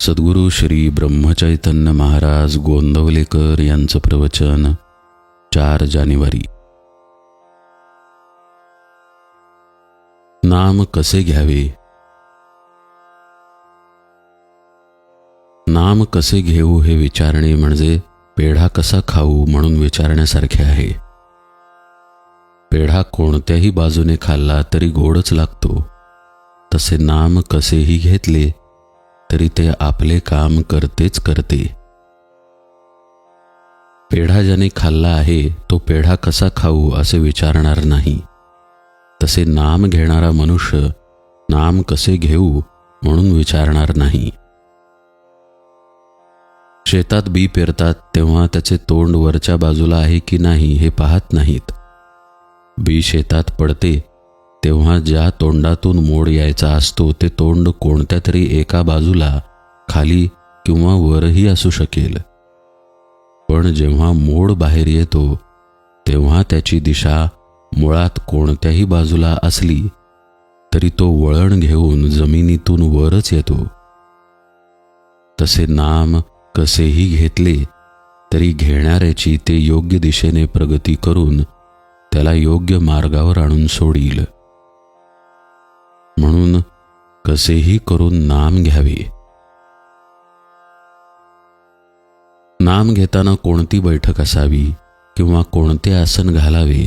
सद्गुरू श्री ब्रह्मचैतन्य महाराज गोंदवलेकर यांचं प्रवचन 4 जानेवारी. नाम कसे घ्यावे. नाम कसे घेऊ हे विचारणे म्हणजे पेढा कसा खाऊ म्हणून विचारण्यासारखे आहे. पेढा कोणत्याही बाजूने खाल्ला तरी गोडच लागतो. तसे नाम कसेही घेतले तरी ते आपले काम करतेच करते. पेढा ज्याने खाल्ला आहे तो पेढा कसा खाऊ असे विचारणार नाही. तसे नाम घेणारा मनुष्य नाम कसे घेऊ म्हणून विचारणार नाही. शेतात बी पेरतात तेव्हा त्याचे तोंड वरच्या बाजूला आहे की नाही हे पाहत नाहीत. बी शेतात पडते तेव्हा ज्या तोंडातून मोड यायचा असतो ते तोंड कोणत्या तरी एका बाजूला खाली किंवा वरही असू शकेल. पण जेव्हा मोड बाहेर येतो तेव्हा त्याची दिशा मुळात कोणत्याही बाजूला असली तरी तो वळण घेऊन जमिनीतून वरच येतो. तसे नाम कसेही घेतले तरी घेणाऱ्याची ते योग्य दिशेने प्रगती करून त्याला योग्य मार्गावर आणून सोडील. म्हणून कसेही करून नाम घ्यावे. नाम घेताना कोणती बैठक असावी किंवा कोणते आसन घालावे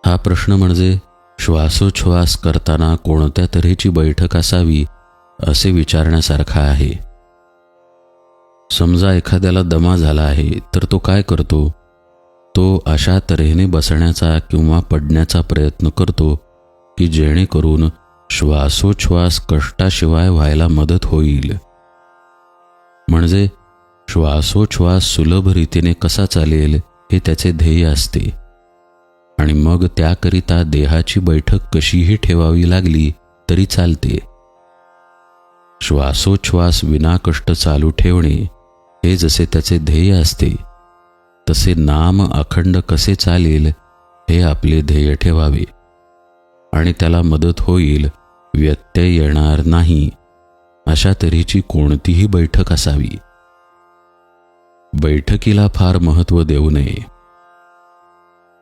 हा प्रश्न म्हणजे श्वासोच्छ्वास करताना कोणत्या तऱ्हेची बैठक असावी असे विचारण्यासारखा आहे. समजा एखाद्याला दमा झाला आहे तर तो काय करतो? तो अशा तऱ्हेने बसण्याचा किंवा पडण्याचा प्रयत्न करतो की जेणेकरून श्वासोच्छ्वास कष्टाशिवाय व्हायला मदत होईल. म्हणजे श्वासोच्छ्वास सुलभ रीतीने कसा चालेल हे त्याचे ध्येय असते. आणि मग त्याकरिता देहाची बैठक कशीही ठेवावी लागली तरी चालते. श्वासोच्छ्वास विनाकष्ट चालू ठेवणे हे जसे त्याचे ध्येय असते तसे नाम अखंड कसे चालेल हे आपले ध्येय ठेवावे. आणि त्याला मदत होईल, व्यत्यय येणार नाही अशा तऱ्हेची कोणतीही बैठक असावी. बैठकीला फार महत्त्व देऊ नये.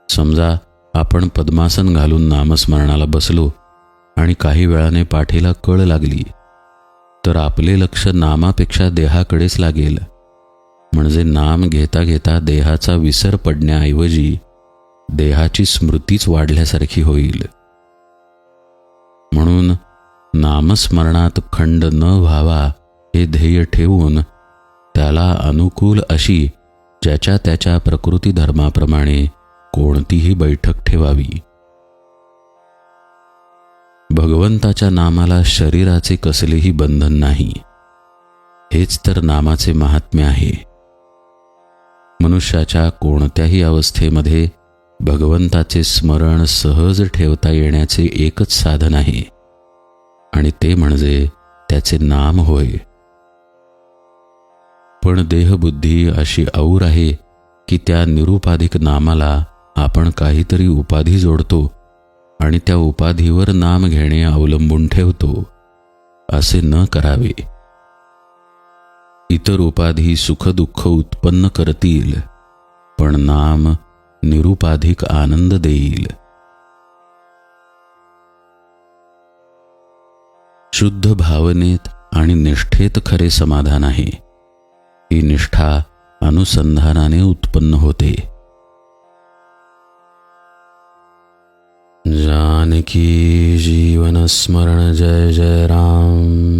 समजा आपण पद्मासन घालून नामस्मरणाला बसलो आणि काही वेळाने पाठीला कळ लागली तर आपले लक्ष नामापेक्षा देहाकडेच लागेल. म्हणजे नाम घेता घेता देहाचा विसर पडण्याऐवजी देहाची स्मृतीच वाढल्यासारखी होईल. म्हणून नामस्मरणात खंड न व्हावा हे ध्येय ठेवून त्याला अनुकूल अशी ज्याच्या त्याच्या प्रकृती धर्माप्रमाणे कोणतीही बैठक ठेवावी. भगवंताच्या नामाला शरीराचे कसलेही बंधन नाही. हेच तर नामाचे महात्म्य आहे. मनुष्याच्या कोणत्याही अवस्थेमध्ये भगवंताचे स्मरण सहज ठेवता येण्याचे एकच साधन आहे आणि ते म्हणजे त्याचे नाम होय. पण देहबुद्धी अशी और आहे की त्या निरुपाधिक नामाला आपण काहीतरी उपाधी जोडतो आणि त्या उपाधीवर नाम घेणे अवलंबून ठेवतो. असे न करावे. इतर उपाधी सुखदुःख उत्पन्न करतील पण नाम निरुपाधिक आनंद देईल. शुद्ध भावनेत आणि निष्ठेत खरे समाधान आहे. ही निष्ठा अनुसंधानाने उत्पन्न होते. जानकी जीवन स्मरण जय जय राम.